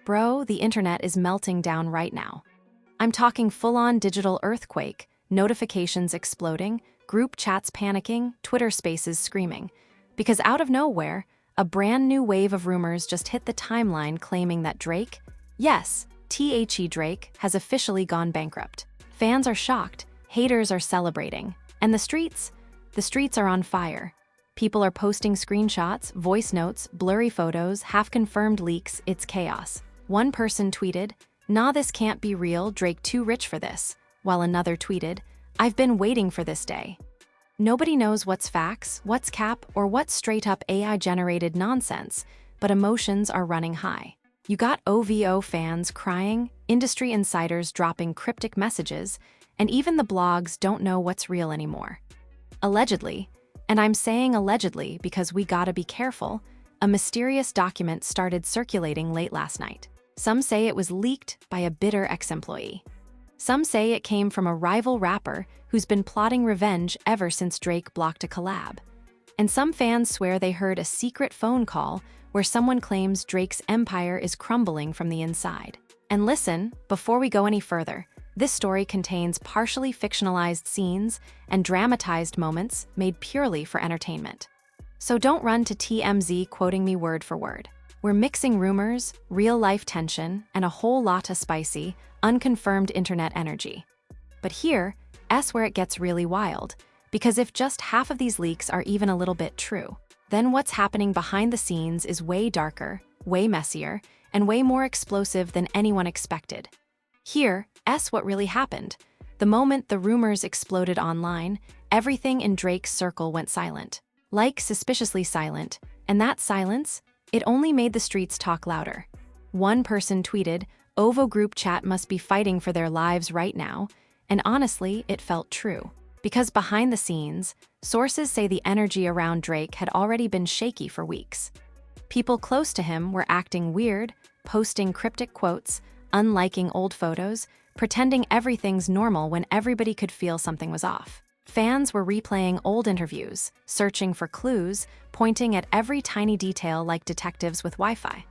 Bro, the internet is melting down right now. I'm talking full-on digital earthquake, notifications exploding, group chats panicking, Twitter spaces screaming. Because out of nowhere, a brand new wave of rumors just hit the timeline claiming that Drake, yes, Drake, has officially gone bankrupt. Fans are shocked, haters are celebrating, and the streets are on fire. People are posting screenshots, voice notes, blurry photos, half-confirmed leaks. It's chaos. One person tweeted, "Nah, this can't be real, Drake too rich for this," while another tweeted, "I've been waiting for this day." Nobody knows what's facts, what's cap, or what's straight-up AI-generated nonsense, but emotions are running high. You got OVO fans crying, industry insiders dropping cryptic messages, and even the blogs don't know what's real anymore. Allegedly, and I'm saying allegedly because we gotta be careful, a mysterious document started circulating late last night. Some say it was leaked by a bitter ex-employee. Some say it came from a rival rapper who's been plotting revenge ever since Drake blocked a collab. And some fans swear they heard a secret phone call where someone claims Drake's empire is crumbling from the inside. And listen, before we go any further, this story contains partially fictionalized scenes and dramatized moments made purely for entertainment. So don't run to TMZ quoting me word for word. We're mixing rumors, real-life tension, and a whole lot of spicy, unconfirmed internet energy. But here's where it gets really wild, because if just half of these leaks are even a little bit true, then what's happening behind the scenes is way darker, way messier, and way more explosive than anyone expected. Here's what really happened. The moment the rumors exploded online, everything in Drake's circle went silent. Like suspiciously silent, and that silence, it only made the streets talk louder. One person tweeted, "OVO group chat must be fighting for their lives right now," and honestly, it felt true. Because behind the scenes, sources say the energy around Drake had already been shaky for weeks. People close to him were acting weird, posting cryptic quotes, unliking old photos, pretending everything's normal when everybody could feel something was off. Fans were replaying old interviews, searching for clues, pointing at every tiny detail like detectives with Wi-Fi.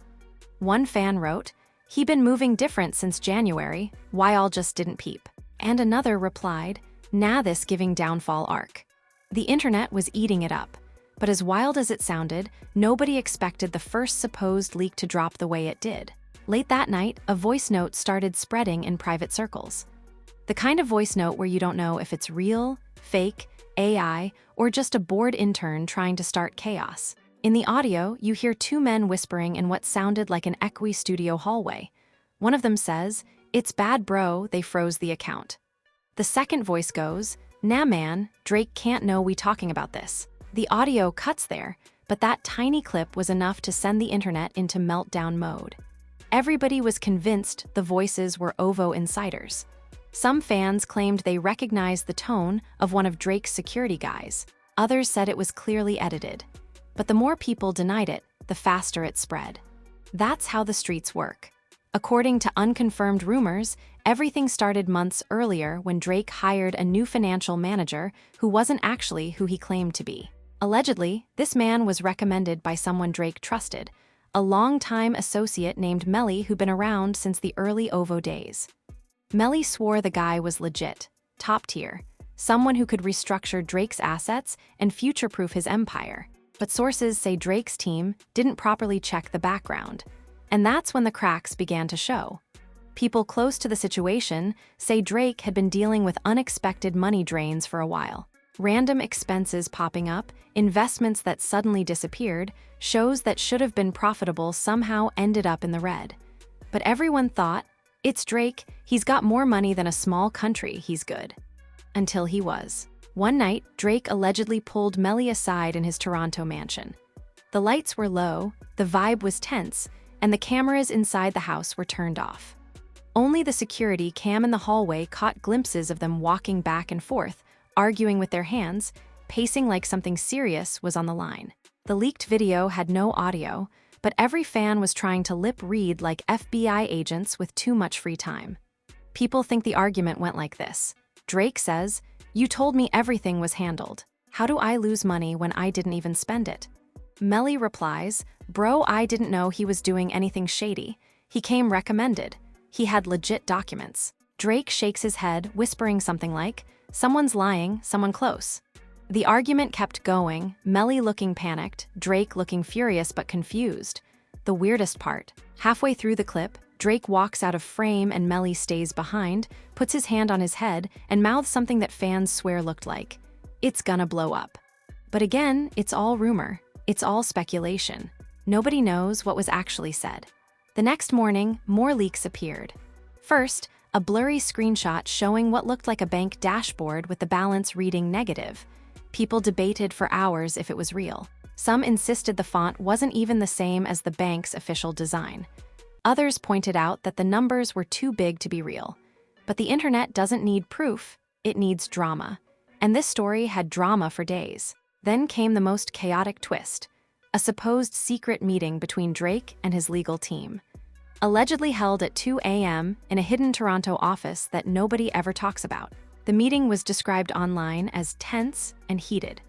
One fan wrote, "He been moving different since January, why all just didn't peep?" And another replied, "Nah, this giving downfall arc." The internet was eating it up, but as wild as it sounded, nobody expected the first supposed leak to drop the way it did. Late that night, a voice note started spreading in private circles. The kind of voice note where you don't know if it's real, fake, AI, or just a bored intern trying to start chaos. In the audio, you hear two men whispering in what sounded like an echoey studio hallway. One of them says, "It's bad bro, they froze the account." The second voice goes, "Nah man, Drake can't know we talking about this." The audio cuts there, but that tiny clip was enough to send the internet into meltdown mode. Everybody was convinced the voices were OVO insiders. Some fans claimed they recognized the tone of one of Drake's security guys. Others said it was clearly edited. But the more people denied it, the faster it spread. That's how the streets work. According to unconfirmed rumors, everything started months earlier when Drake hired a new financial manager who wasn't actually who he claimed to be. Allegedly, this man was recommended by someone Drake trusted, a longtime associate named Melly who'd been around since the early OVO days. Melly swore the guy was legit, top tier, someone who could restructure Drake's assets and future-proof his empire. But sources say Drake's team didn't properly check the background, and that's when the cracks began to show. People close to the situation say Drake had been dealing with unexpected money drains for a while. Random expenses popping up, investments that suddenly disappeared, shows that should have been profitable somehow ended up in the red. But everyone thought, it's Drake, he's got more money than a small country, he's good. Until he was. One night, Drake allegedly pulled Melly aside in his Toronto mansion. The lights were low, the vibe was tense, and the cameras inside the house were turned off. Only the security cam in the hallway caught glimpses of them walking back and forth, arguing with their hands, pacing like something serious was on the line. The leaked video had no audio, but every fan was trying to lip read like FBI agents with too much free time. People think the argument went like this. Drake says, "You told me everything was handled. How do I lose money when I didn't even spend it?" Melly replies, "Bro, I didn't know he was doing anything shady. He came recommended. He had legit documents. Drake shakes his head, whispering something like, "Someone's lying, someone close." The argument kept going, Melly looking panicked, Drake looking furious but confused. The weirdest part, halfway through the clip, Drake walks out of frame and Melly stays behind, puts his hand on his head, and mouths something that fans swear looked like, "It's gonna blow up." But again, it's all rumor. It's all speculation. Nobody knows what was actually said. The next morning, more leaks appeared. First, a blurry screenshot showing what looked like a bank dashboard with the balance reading negative. People debated for hours if it was real. Some insisted the font wasn't even the same as the bank's official design. Others pointed out that the numbers were too big to be real. But the internet doesn't need proof, it needs drama. And this story had drama for days. Then came the most chaotic twist, a supposed secret meeting between Drake and his legal team. Allegedly held at 2 a.m. in a hidden Toronto office that nobody ever talks about. The meeting was described online as tense and heated.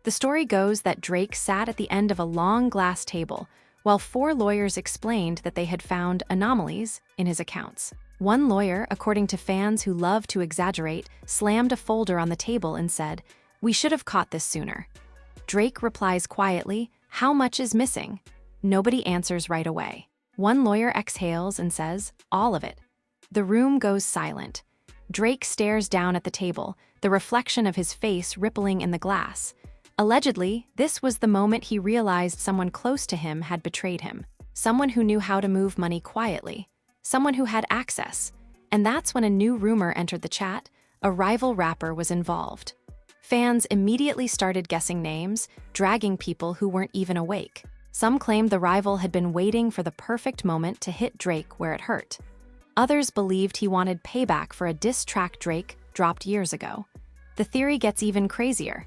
The story goes that Drake sat at the end of a long glass table while 4 lawyers explained that they had found anomalies in his accounts. One lawyer, according to fans who love to exaggerate, slammed a folder on the table and said, "We should have caught this sooner." Drake replies quietly, "How much is missing?" Nobody answers right away. One lawyer exhales and says, "All of it." The room goes silent. Drake stares down at the table, the reflection of his face rippling in the glass. Allegedly, this was the moment he realized someone close to him had betrayed him. Someone who knew how to move money quietly. Someone who had access. And that's when a new rumor entered the chat. A rival rapper was involved. Fans immediately started guessing names, dragging people who weren't even awake. Some claimed the rival had been waiting for the perfect moment to hit Drake where it hurt. Others believed he wanted payback for a diss track Drake dropped years ago. The theory gets even crazier.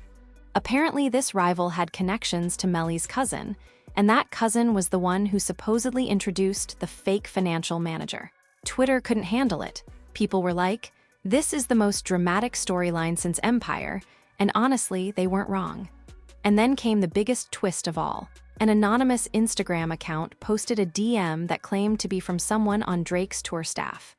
Apparently, this rival had connections to Melly's cousin, and that cousin was the one who supposedly introduced the fake financial manager. Twitter couldn't handle it. People were like, "This is the most dramatic storyline since Empire," and honestly, they weren't wrong. And then came the biggest twist of all. An anonymous Instagram account posted a DM that claimed to be from someone on Drake's tour staff.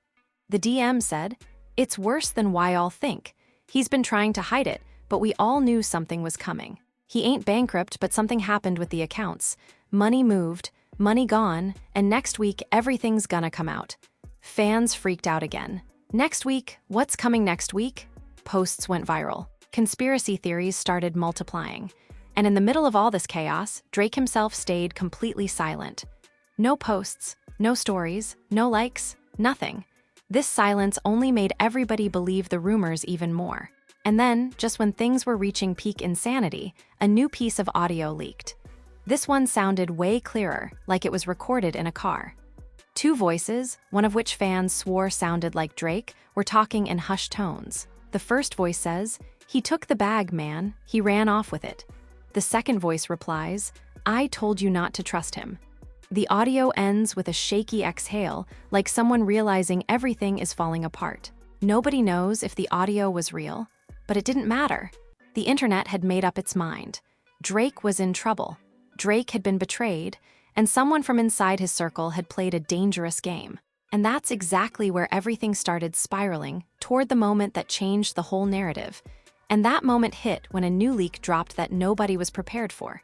The DM said, "It's worse than why all think. He's been trying to hide it, but we all knew something was coming. He ain't bankrupt, but something happened with the accounts. Money moved, money gone, and next week everything's gonna come out." Fans freaked out again. Next week? What's coming next week? Posts went viral. Conspiracy theories started multiplying. And in the middle of all this chaos, Drake himself stayed completely silent. No posts, no stories, no likes, nothing. This silence only made everybody believe the rumors even more. And then, just when things were reaching peak insanity, a new piece of audio leaked. This one sounded way clearer, like it was recorded in a car. 2 voices, one of which fans swore sounded like Drake, were talking in hushed tones. The first voice says, "He took the bag, man. He ran off with it." The second voice replies, "I told you not to trust him." The audio ends with a shaky exhale, like someone realizing everything is falling apart. Nobody knows if the audio was real, but it didn't matter. The internet had made up its mind. Drake was in trouble. Drake had been betrayed, and someone from inside his circle had played a dangerous game. And that's exactly where everything started spiraling, toward the moment that changed the whole narrative. And that moment hit when a new leak dropped that nobody was prepared for.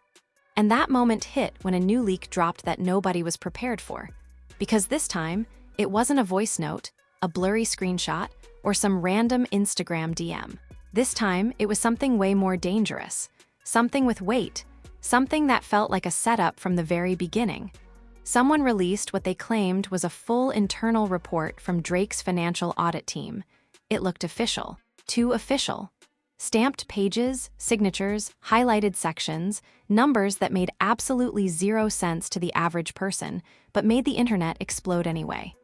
Because this time, it wasn't a voice note, a blurry screenshot, or some random Instagram DM. This time, it was something way more dangerous. Something with weight. Something that felt like a setup from the very beginning. Someone released what they claimed was a full internal report from Drake's financial audit team. It looked official. Too official. Stamped pages, signatures, highlighted sections, numbers that made absolutely zero sense to the average person, but made the internet explode anyway.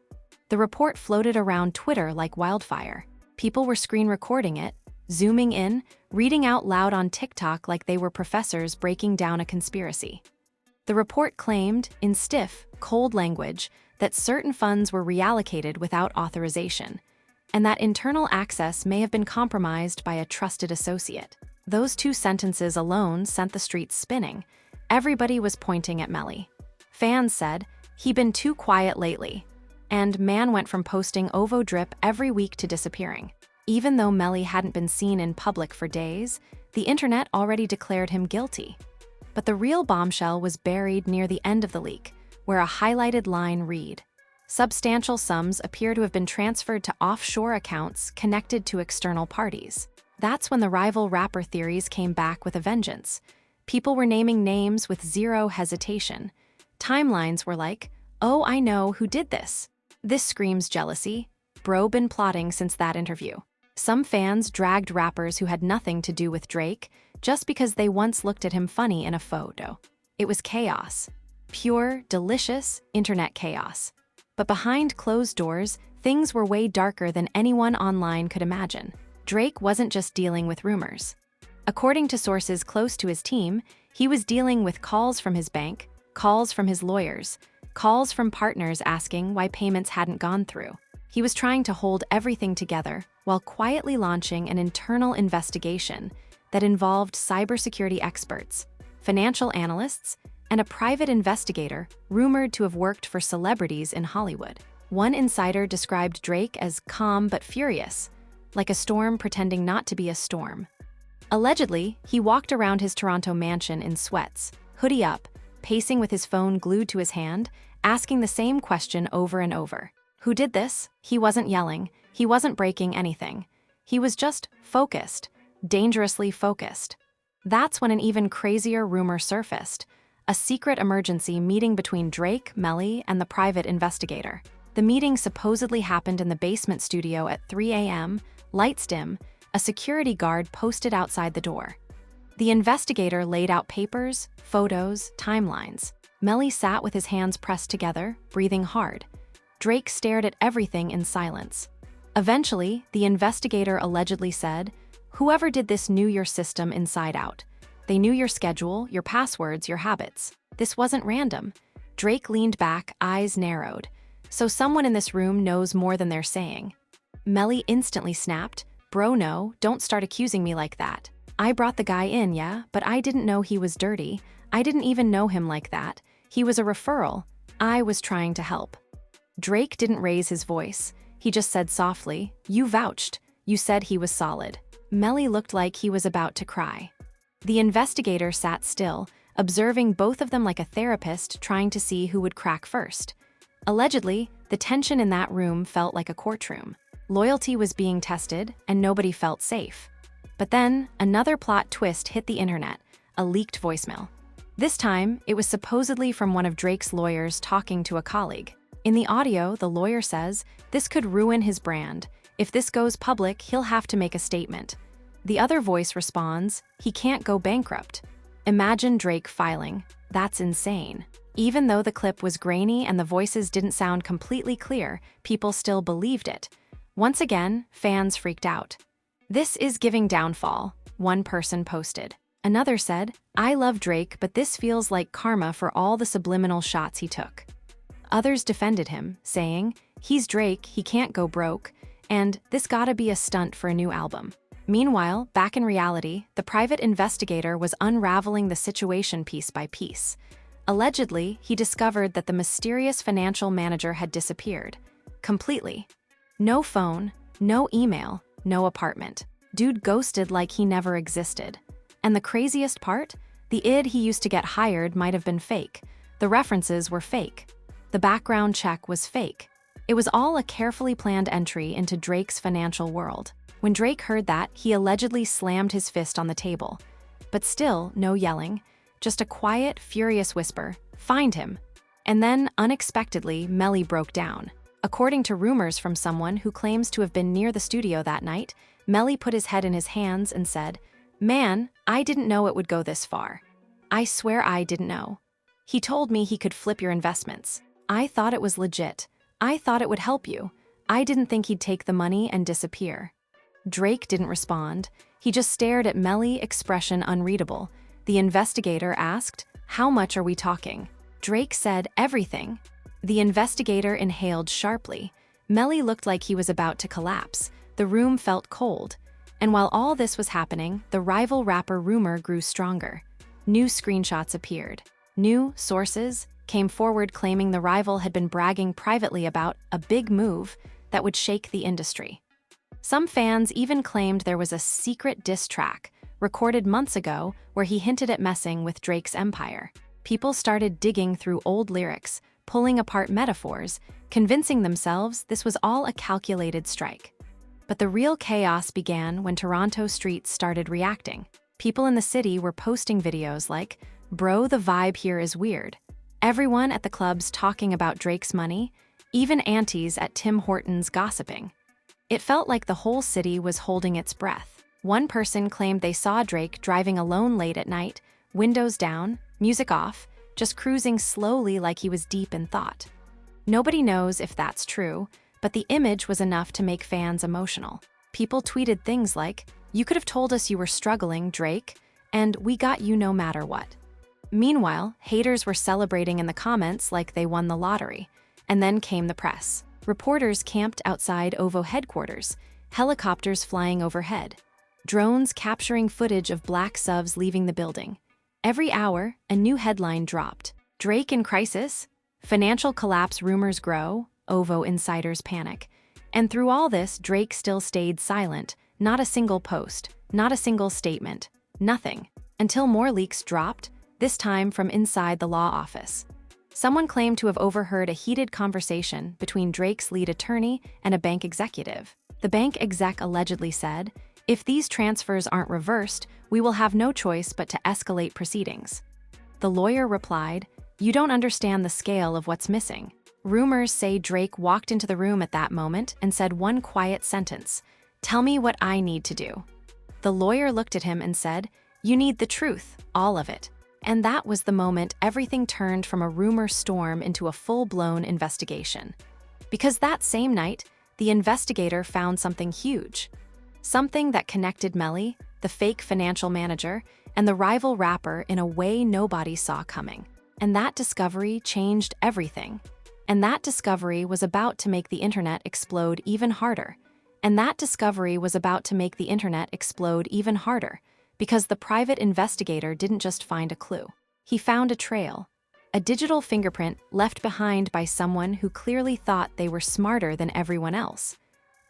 The report floated around Twitter like wildfire. People were screen recording it, zooming in, reading out loud on TikTok like they were professors breaking down a conspiracy. The report claimed, in stiff, cold language, that certain funds were reallocated without authorization, and that internal access may have been compromised by a trusted associate. Those 2 sentences alone sent the streets spinning. Everybody was pointing at Melly. Fans said, "He been too quiet lately." And man went from posting OVO drip every week to disappearing. Even though Melly hadn't been seen in public for days, the internet already declared him guilty. But the real bombshell was buried near the end of the leak, where a highlighted line read, "Substantial sums appear to have been transferred to offshore accounts connected to external parties." That's when the rival rapper theories came back with a vengeance. People were naming names with zero hesitation. Timelines were like, "Oh, I know who did this." This screams jealousy. Bro been plotting since that interview. Some fans dragged rappers who had nothing to do with Drake just because they once looked at him funny in a photo. It was chaos. Pure, delicious internet chaos. But behind closed doors, things were way darker than anyone online could imagine. Drake wasn't just dealing with rumors. According to sources close to his team, he was dealing with calls from his bank, calls from his lawyers, calls from partners asking why payments hadn't gone through. He was trying to hold everything together while quietly launching an internal investigation that involved cybersecurity experts, financial analysts, and a private investigator rumored to have worked for celebrities in Hollywood. One insider described Drake as calm but furious, like a storm pretending not to be a storm. Allegedly, he walked around his Toronto mansion in sweats, hoodie up, pacing with his phone glued to his hand, asking the same question over and over. Who did this? He wasn't yelling. He wasn't breaking anything. He was just focused, dangerously focused. That's when an even crazier rumor surfaced, a secret emergency meeting between Drake, Melly, and the private investigator. The meeting supposedly happened in the basement studio at 3 a.m., lights dim, a security guard posted outside the door. The investigator laid out papers, photos, timelines. Melly sat with his hands pressed together, breathing hard. Drake stared at everything in silence. Eventually, the investigator allegedly said, "Whoever did this knew your system inside out. They knew your schedule, your passwords, your habits. This wasn't random." Drake leaned back, eyes narrowed. "So someone in this room knows more than they're saying." Melly instantly snapped, "Bro, no, don't start accusing me like that. I brought the guy in, yeah, but I didn't know he was dirty. I didn't even know him like that. He was a referral. I was trying to help." Drake didn't raise his voice. He just said softly, "You vouched. You said he was solid." Melly looked like he was about to cry. The investigator sat still, observing both of them like a therapist trying to see who would crack first. Allegedly, the tension in that room felt like a courtroom. Loyalty was being tested, and nobody felt safe. But then, another plot twist hit the internet, a leaked voicemail. This time, it was supposedly from one of Drake's lawyers talking to a colleague. In the audio, the lawyer says, "This could ruin his brand. If this goes public, he'll have to make a statement." The other voice responds, "He can't go bankrupt." Imagine Drake filing. That's insane. Even though the clip was grainy and the voices didn't sound completely clear, people still believed it. Once again, fans freaked out. "This is giving downfall," one person posted. Another said, "I love Drake, but this feels like karma for all the subliminal shots he took." Others defended him, saying, "He's Drake, he can't go broke," and "This gotta be a stunt for a new album." Meanwhile, back in reality, the private investigator was unraveling the situation piece by piece. Allegedly, he discovered that the mysterious financial manager had disappeared. Completely. No phone, no email, no apartment. Dude ghosted like he never existed. And the craziest part? The id he used to get hired might have been fake. The references were fake. The background check was fake. It was all a carefully planned entry into Drake's financial world. When Drake heard that, he allegedly slammed his fist on the table. But still, no yelling. Just a quiet, furious whisper, "Find him." And then, unexpectedly, Melly broke down. According to rumors from someone who claims to have been near the studio that night, Melly put his head in his hands and said, "Man, I didn't know it would go this far. I swear I didn't know. He told me he could flip your investments. I thought it was legit. I thought it would help you. I didn't think he'd take the money and disappear." Drake didn't respond. He just stared at Melly, expression unreadable. The investigator asked, "How much are we talking?" Drake said, "Everything." The investigator inhaled sharply. Melly looked like he was about to collapse. The room felt cold. And while all this was happening, the rival rapper rumor grew stronger. New screenshots appeared. New sources, came forward claiming the rival had been bragging privately about a big move that would shake the industry. Some fans even claimed there was a secret diss track recorded months ago where he hinted at messing with Drake's empire. People started digging through old lyrics, pulling apart metaphors, convincing themselves this was all a calculated strike. But the real chaos began when Toronto streets started reacting. People in the city were posting videos like, "Bro, the vibe here is weird." Everyone at the clubs talking about Drake's money, even aunties at Tim Hortons gossiping. It felt like the whole city was holding its breath. One person claimed they saw Drake driving alone late at night, windows down, music off, just cruising slowly like he was deep in thought. Nobody knows if that's true, but the image was enough to make fans emotional. People tweeted things like, "You could have told us you were struggling, Drake, and we got you no matter what." Meanwhile, haters were celebrating in the comments like they won the lottery. And then came the press. Reporters camped outside OVO headquarters, helicopters flying overhead, drones capturing footage of black subs leaving the building. Every hour, a new headline dropped. Drake in crisis? Financial collapse rumors grow, OVO insiders panic. And through all this, Drake still stayed silent. Not a single post, not a single statement, nothing. Until more leaks dropped, this time from inside the law office. Someone claimed to have overheard a heated conversation between Drake's lead attorney and a bank executive. The bank exec allegedly said, "If these transfers aren't reversed, we will have no choice but to escalate proceedings." The lawyer replied, "You don't understand the scale of what's missing." Rumors say Drake walked into the room at that moment and said one quiet sentence, "Tell me what I need to do." The lawyer looked at him and said, "You need the truth, all of it." And that was the moment everything turned from a rumor storm into a full-blown investigation. Because that same night, the investigator found something huge. Something that connected Melly, the fake financial manager, and the rival rapper in a way nobody saw coming. And that discovery changed everything. And that discovery was about to make the internet explode even harder. And that discovery was about to make the internet explode even harder. Because the private investigator didn't just find a clue. He found a trail, a digital fingerprint left behind by someone who clearly thought they were smarter than everyone else.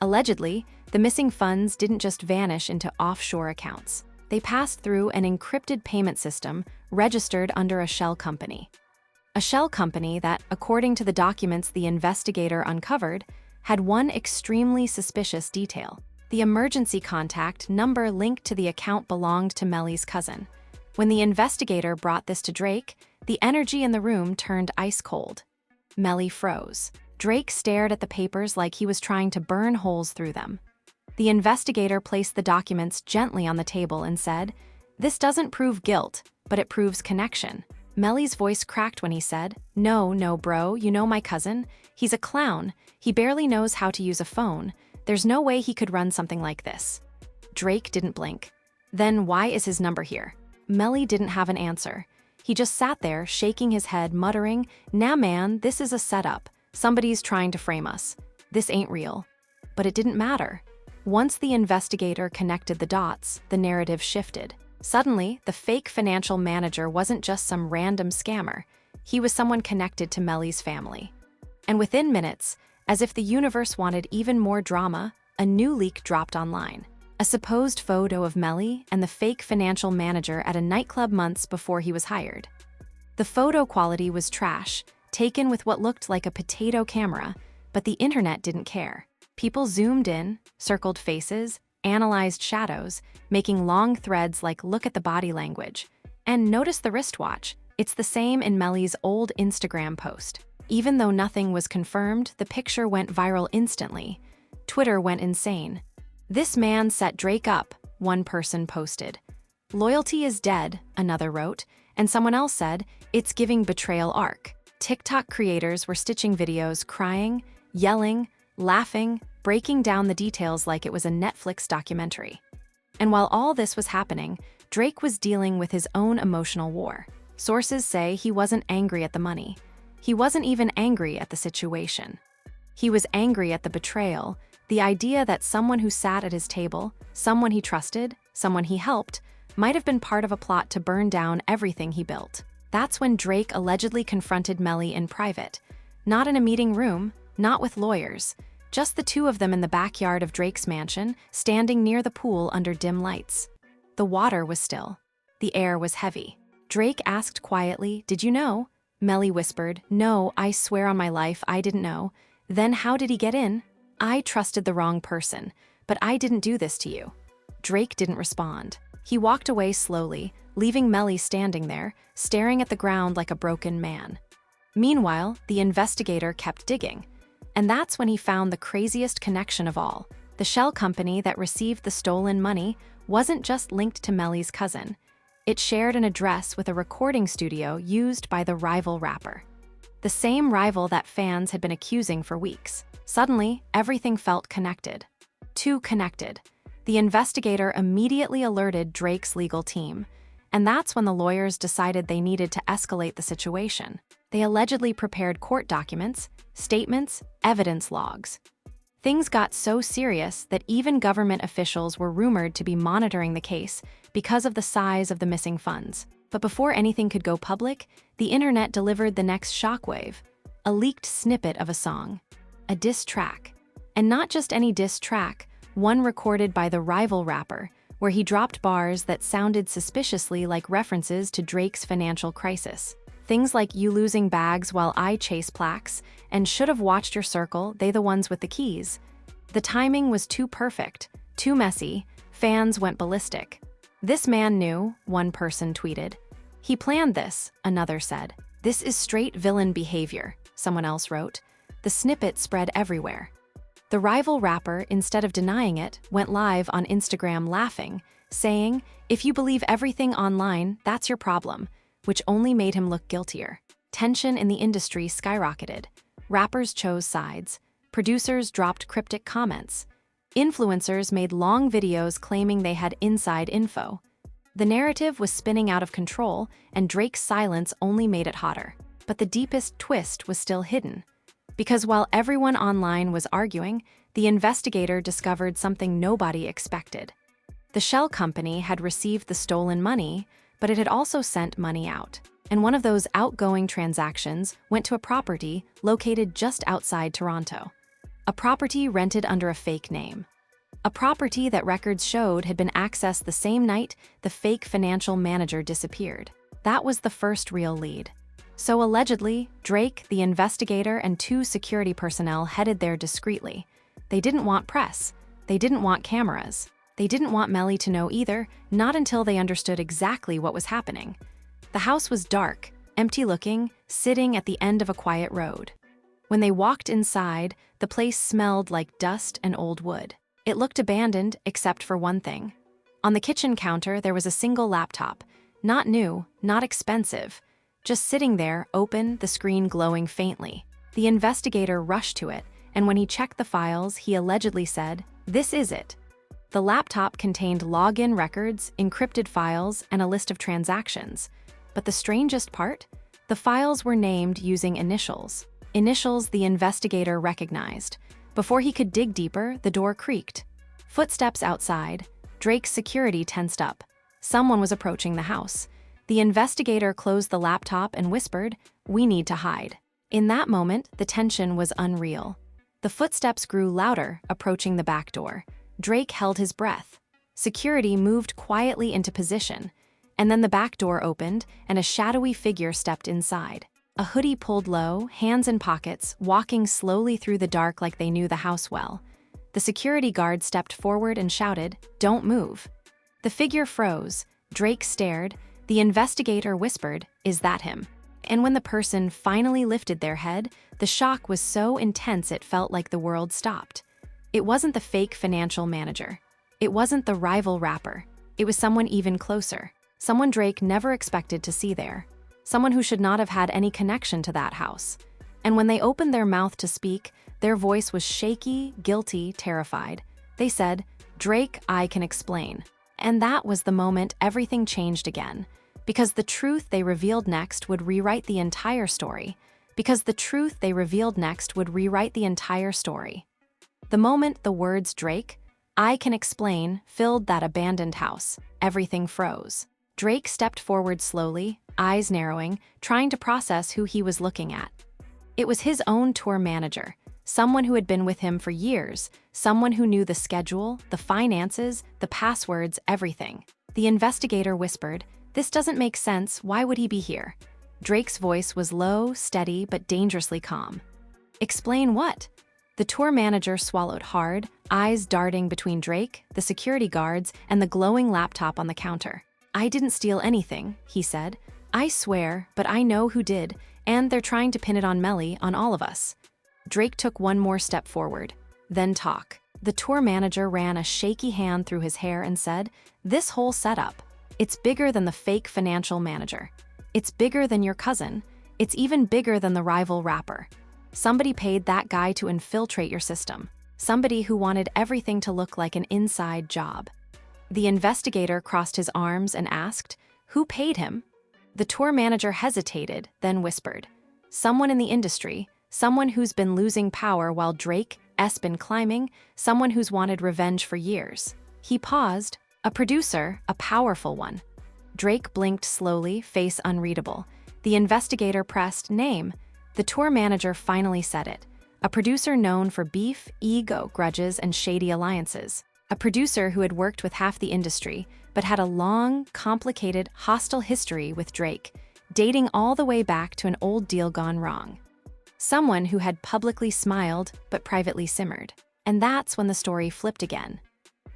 Allegedly, the missing funds didn't just vanish into offshore accounts. They passed through an encrypted payment system registered under a shell company. A shell company that, according to the documents the investigator uncovered, had one extremely suspicious detail. The emergency contact number linked to the account belonged to Melly's cousin. When the investigator brought this to Drake, the energy in the room turned ice cold. Melly froze. Drake stared at the papers like he was trying to burn holes through them. The investigator placed the documents gently on the table and said, "This doesn't prove guilt, but it proves connection." Melly's voice cracked when he said, No, bro, you know my cousin? He's a clown. He barely knows how to use a phone. There's no way he could run something like this." Drake didn't blink. "Then why is his number here?" Melly didn't have an answer. He just sat there, shaking his head, muttering, "Nah man, this is a setup. Somebody's trying to frame us. This ain't real." But it didn't matter. Once the investigator connected the dots, the narrative shifted. Suddenly, the fake financial manager wasn't just some random scammer. He was someone connected to Melly's family. And within minutes, as if the universe wanted even more drama, a new leak dropped online. A supposed photo of Melly and the fake financial manager at a nightclub months before he was hired. The photo quality was trash, taken with what looked like a potato camera, but the internet didn't care. People zoomed in, circled faces, analyzed shadows, making long threads like "look at the body language." And notice the wristwatch. It's the same in Melly's old Instagram post. Even though nothing was confirmed, the picture went viral instantly. Twitter went insane. "This man set Drake up," one person posted. "Loyalty is dead," another wrote, and someone else said, "It's giving betrayal arc." TikTok creators were stitching videos crying, yelling, laughing, breaking down the details like it was a Netflix documentary. And while all this was happening, Drake was dealing with his own emotional war. Sources say he wasn't angry at the money. He wasn't even angry at the situation. He was angry at the betrayal, the idea that someone who sat at his table, someone he trusted, someone he helped, might have been part of a plot to burn down everything he built. That's when Drake allegedly confronted Melly in private. Not in a meeting room, not with lawyers. Just the two of them in the backyard of Drake's mansion, standing near the pool under dim lights. The water was still. The air was heavy. Drake asked quietly, "Did you know?" Melly whispered, "No, I swear on my life, I didn't know." "Then how did he get in?" "I trusted the wrong person, but I didn't do this to you." Drake didn't respond. He walked away slowly, leaving Melly standing there, staring at the ground like a broken man. Meanwhile, the investigator kept digging. And that's when he found the craziest connection of all. The shell company that received the stolen money wasn't just linked to Melly's cousin. It shared an address with a recording studio used by the rival rapper. The same rival that fans had been accusing for weeks. Suddenly, everything felt connected. Too connected. The investigator immediately alerted Drake's legal team. And that's when the lawyers decided they needed to escalate the situation. They allegedly prepared court documents, statements, evidence logs. Things got so serious that even government officials were rumored to be monitoring the case because of the size of the missing funds. But before anything could go public, the internet delivered the next shockwave, a leaked snippet of a song, a diss track. And not just any diss track, one recorded by the rival rapper, where he dropped bars that sounded suspiciously like references to Drake's financial crisis. Things like "you losing bags while I chase plaques" and "should have watched your circle, they the ones with the keys." The timing was too perfect, too messy, fans went ballistic. "This man knew," one person tweeted. "He planned this," another said. "This is straight villain behavior," someone else wrote. The snippet spread everywhere. The rival rapper, instead of denying it, went live on Instagram laughing, saying, "If you believe everything online, that's your problem," which only made him look guiltier. Tension in the industry skyrocketed. Rappers chose sides. Producers dropped cryptic comments. Influencers made long videos claiming they had inside info. The narrative was spinning out of control, and Drake's silence only made it hotter. But the deepest twist was still hidden. Because while everyone online was arguing, the investigator discovered something nobody expected. The shell company had received the stolen money, but it had also sent money out. And one of those outgoing transactions went to a property located just outside Toronto. A property rented under a fake name. A property that records showed had been accessed the same night the fake financial manager disappeared. That was the first real lead. So allegedly, Drake, the investigator, and 2 security personnel headed there discreetly. They didn't want press. They didn't want cameras. They didn't want Melly to know either, not until they understood exactly what was happening. The house was dark, empty-looking, sitting at the end of a quiet road. When they walked inside, the place smelled like dust and old wood. It looked abandoned, except for one thing. On the kitchen counter, there was a single laptop. Not new, not expensive. Just sitting there, open, the screen glowing faintly. The investigator rushed to it, and when he checked the files, he allegedly said, "This is it." The laptop contained login records, encrypted files, and a list of transactions. But the strangest part? The files were named using initials. Initials the investigator recognized. Before he could dig deeper, the door creaked. Footsteps outside. Drake's security tensed up. Someone was approaching the house. The investigator closed the laptop and whispered, "We need to hide." In that moment, the tension was unreal. The footsteps grew louder, approaching the back door. Drake held his breath. Security moved quietly into position, and then the back door opened and a shadowy figure stepped inside. A hoodie pulled low, hands in pockets, walking slowly through the dark like they knew the house well. The security guard stepped forward and shouted, "Don't move." The figure froze. Drake stared. The investigator whispered, "Is that him?" And when the person finally lifted their head, the shock was so intense it felt like the world stopped. It wasn't the fake financial manager. It wasn't the rival rapper. It was someone even closer. Someone Drake never expected to see there. Someone who should not have had any connection to that house. And when they opened their mouth to speak, their voice was shaky, guilty, terrified. They said, "Drake, I can explain." And that was the moment everything changed again. Because the truth they revealed next would rewrite the entire story. Because the truth they revealed next would rewrite the entire story. The moment the words "Drake, I can explain" filled that abandoned house, everything froze. Drake stepped forward slowly, eyes narrowing, trying to process who he was looking at. It was his own tour manager, someone who had been with him for years, someone who knew the schedule, the finances, the passwords, everything. The investigator whispered, "This doesn't make sense, why would he be here?" Drake's voice was low, steady, but dangerously calm. "Explain what?" The tour manager swallowed hard, eyes darting between Drake, the security guards, and the glowing laptop on the counter. "I didn't steal anything," he said. "I swear, but I know who did, and they're trying to pin it on Melly, on all of us." Drake took one more step forward. "Then talk." The tour manager ran a shaky hand through his hair and said, "This whole setup, it's bigger than the fake financial manager. It's bigger than your cousin. It's even bigger than the rival rapper. Somebody paid that guy to infiltrate your system. Somebody who wanted everything to look like an inside job." The investigator crossed his arms and asked, "Who paid him?" The tour manager hesitated, then whispered, "Someone in the industry, someone who's been losing power while Drake's been climbing, someone who's wanted revenge for years." He paused. "A producer, a powerful one." Drake blinked slowly, face unreadable. The investigator pressed, "Name." The tour manager finally said it. "A producer known for beef, ego, grudges, and shady alliances. A producer who had worked with half the industry, but had a long, complicated, hostile history with Drake, dating all the way back to an old deal gone wrong. Someone who had publicly smiled, but privately simmered." And that's when the story flipped again.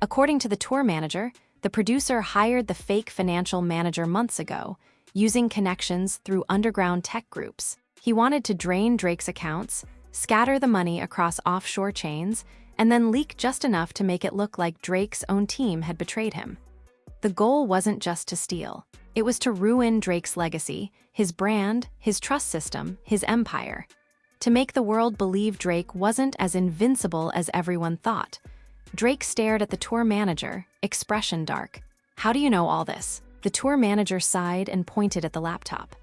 According to the tour manager, the producer hired the fake financial manager months ago, using connections through underground tech groups. He wanted to drain Drake's accounts, scatter the money across offshore chains, and then leak just enough to make it look like Drake's own team had betrayed him. The goal wasn't just to steal. It was to ruin Drake's legacy, his brand, his trust system, his empire. To make the world believe Drake wasn't as invincible as everyone thought. Drake stared at the tour manager, expression dark. "How do you know all this?" The tour manager sighed and pointed at the laptop.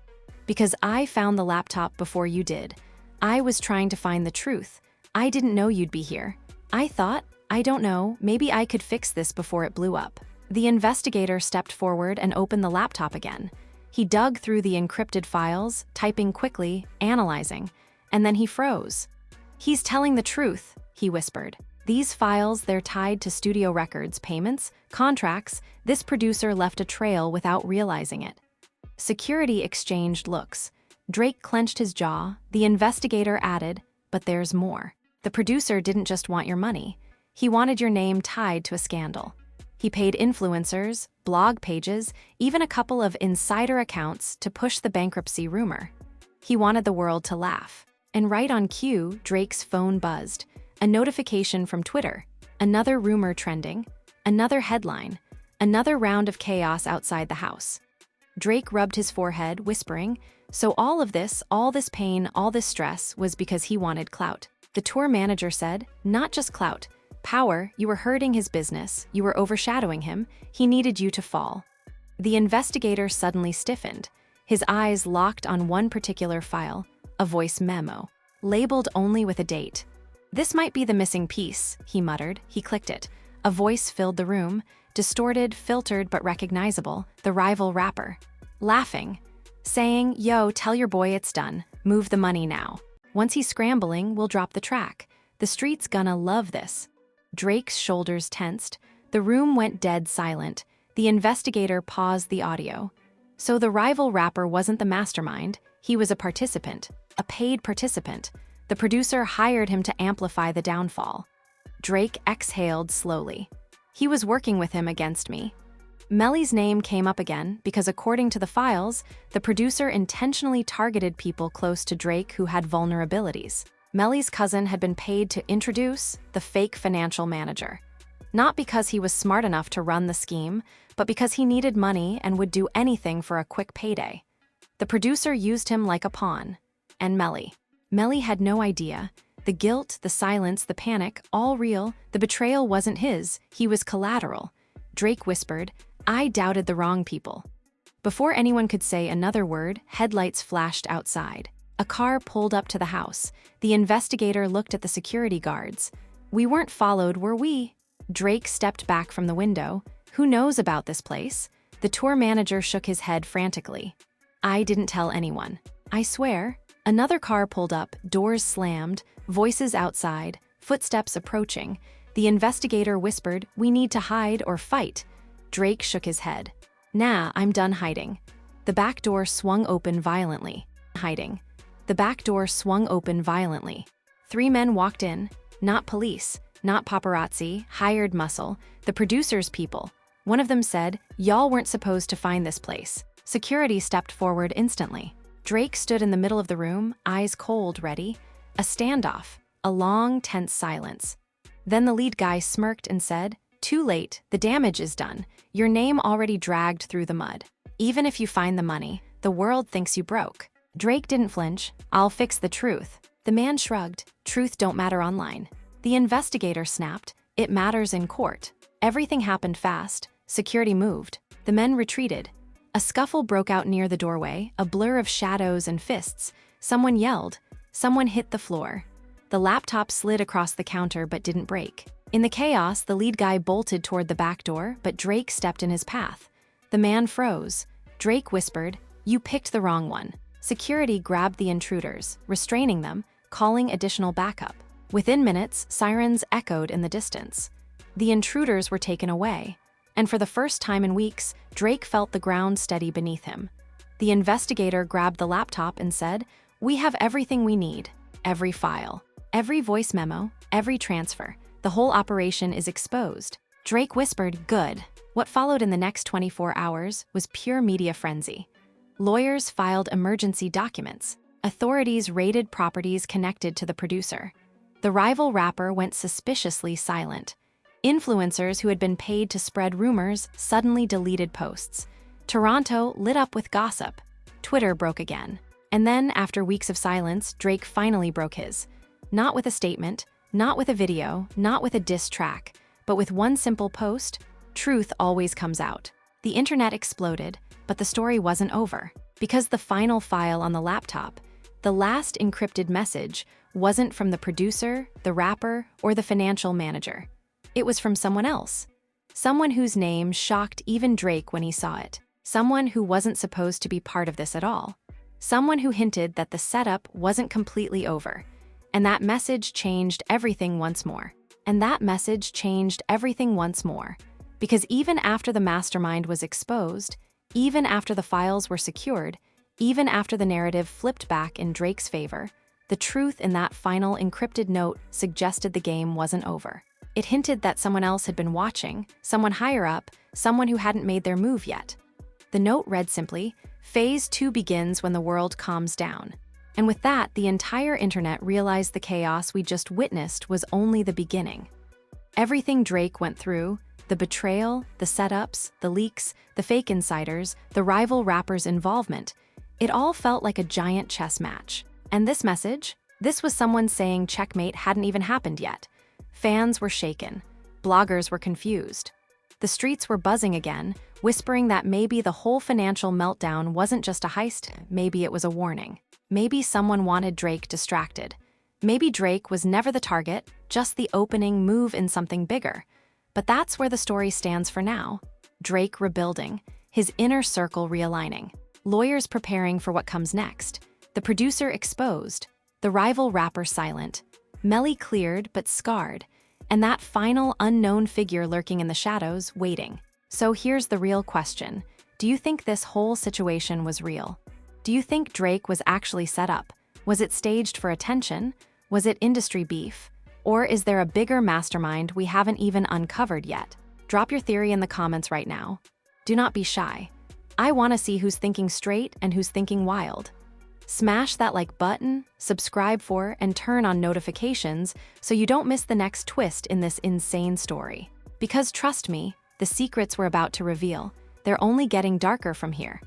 "Because I found the laptop before you did. I was trying to find the truth. I didn't know you'd be here. I thought, I don't know, maybe I could fix this before it blew up." The investigator stepped forward and opened the laptop again. He dug through the encrypted files, typing quickly, analyzing, and then he froze. "He's telling the truth," he whispered. "These files, they're tied to studio records, payments, contracts. This producer left a trail without realizing it." Security exchanged looks. Drake clenched his jaw. The investigator added, "But there's more. The producer didn't just want your money. He wanted your name tied to a scandal. He paid influencers, blog pages, even a couple of insider accounts to push the bankruptcy rumor. He wanted the world to laugh." And right on cue, Drake's phone buzzed. A notification from Twitter. Another rumor trending. Another headline. Another round of chaos outside the house. Drake rubbed his forehead, whispering, "So all of this, all this pain, all this stress was because he wanted clout." The tour manager said, "Not just clout. Power. You were hurting his business. You were overshadowing him. He needed you to fall." The investigator suddenly stiffened. His eyes locked on one particular file, a voice memo, labeled only with a date. "This might be the missing piece," he muttered. He clicked it. A voice filled the room, distorted, filtered, but recognizable, the rival rapper. Laughing, saying, "Yo, tell your boy it's done. Move the money now. Once he's scrambling, we'll drop the track. The street's gonna love this." Drake's shoulders tensed. The room went dead silent. The investigator paused the audio. So the rival rapper wasn't the mastermind. He was a participant, a paid participant. The producer hired him to amplify the downfall. Drake exhaled slowly. "He was working with him against me." Melly's name came up again because, according to the files, the producer intentionally targeted people close to Drake who had vulnerabilities. Melly's cousin had been paid to introduce the fake financial manager. Not because he was smart enough to run the scheme, but because he needed money and would do anything for a quick payday. The producer used him like a pawn. And Melly. Melly had no idea. The guilt, the silence, the panic, all real. The betrayal wasn't his. He was collateral. Drake whispered, "I doubted the wrong people." Before anyone could say another word, headlights flashed outside. A car pulled up to the house. The investigator looked at the security guards. "We weren't followed, were we?" Drake stepped back from the window. "Who knows about this place?" The tour manager shook his head frantically. I didn't tell anyone. I swear. Another car pulled up, doors slammed, voices outside, footsteps approaching. The investigator whispered, "We need to hide or fight." Drake shook his head. Nah, I'm done hiding. The back door swung open violently. Hiding. The back door swung open violently. 3 men walked in, not police, not paparazzi, hired muscle, the producer's people. One of them said, "Y'all weren't supposed to find this place." Security stepped forward instantly. Drake stood in the middle of the room, eyes cold, ready. A standoff, a long, tense silence. Then the lead guy smirked and said, "Too late, the damage is done. Your name already dragged through the mud. Even if you find the money, the world thinks you broke." Drake didn't flinch. "I'll fix the truth." The man shrugged. "Truth don't matter online." The investigator snapped. "It matters in court." Everything happened fast. Security moved. The men retreated. A scuffle broke out near the doorway, a blur of shadows and fists. Someone yelled. Someone hit the floor. The laptop slid across the counter but didn't break. In the chaos, the lead guy bolted toward the back door, but Drake stepped in his path. The man froze. Drake whispered, "You picked the wrong one." Security grabbed the intruders, restraining them, calling additional backup. Within minutes, sirens echoed in the distance. The intruders were taken away, and for the first time in weeks, Drake felt the ground steady beneath him. The investigator grabbed the laptop and said, "We have everything we need. Every file, every voice memo, every transfer. The whole operation is exposed." Drake whispered, "Good." What followed in the next 24 hours was pure media frenzy. Lawyers filed emergency documents. Authorities raided properties connected to the producer. The rival rapper went suspiciously silent. Influencers who had been paid to spread rumors suddenly deleted posts. Toronto lit up with gossip. Twitter broke again. And then, after weeks of silence, Drake finally broke his. Not with a statement, not with a video, not with a diss track, but with one simple post: "Truth always comes out." The internet exploded, but the story wasn't over. Because the final file on the laptop, the last encrypted message, wasn't from the producer, the rapper, or the financial manager. It was from someone else. Someone whose name shocked even Drake when he saw it. Someone who wasn't supposed to be part of this at all. Someone who hinted that the setup wasn't completely over. And that message changed everything once more. And that message changed everything once more. Because even after the mastermind was exposed, even after the files were secured, even after the narrative flipped back in Drake's favor, the truth in that final encrypted note suggested the game wasn't over. It hinted that someone else had been watching, someone higher up, someone who hadn't made their move yet. The note read simply, "Phase 2 begins when the world calms down." And with that, the entire internet realized the chaos we just witnessed was only the beginning. Everything Drake went through, the betrayal, the setups, the leaks, the fake insiders, the rival rappers' involvement, it all felt like a giant chess match. And this message? This was someone saying checkmate hadn't even happened yet. Fans were shaken. Bloggers were confused. The streets were buzzing again, whispering that maybe the whole financial meltdown wasn't just a heist, maybe it was a warning. Maybe someone wanted Drake distracted. Maybe Drake was never the target, just the opening move in something bigger. But that's where the story stands for now. Drake rebuilding, his inner circle realigning. Lawyers preparing for what comes next. The producer exposed. The rival rapper silent. Melly cleared but scarred. And that final unknown figure lurking in the shadows, waiting. So here's the real question. Do you think this whole situation was real? Do you think Drake was actually set up? Was it staged for attention? Was it industry beef? Or is there a bigger mastermind we haven't even uncovered yet? Drop your theory in the comments right now. Do not be shy. I want to see who's thinking straight and who's thinking wild. Smash that like button, subscribe for, and turn on notifications so you don't miss the next twist in this insane story. Because trust me, the secrets we're about to reveal, they're only getting darker from here.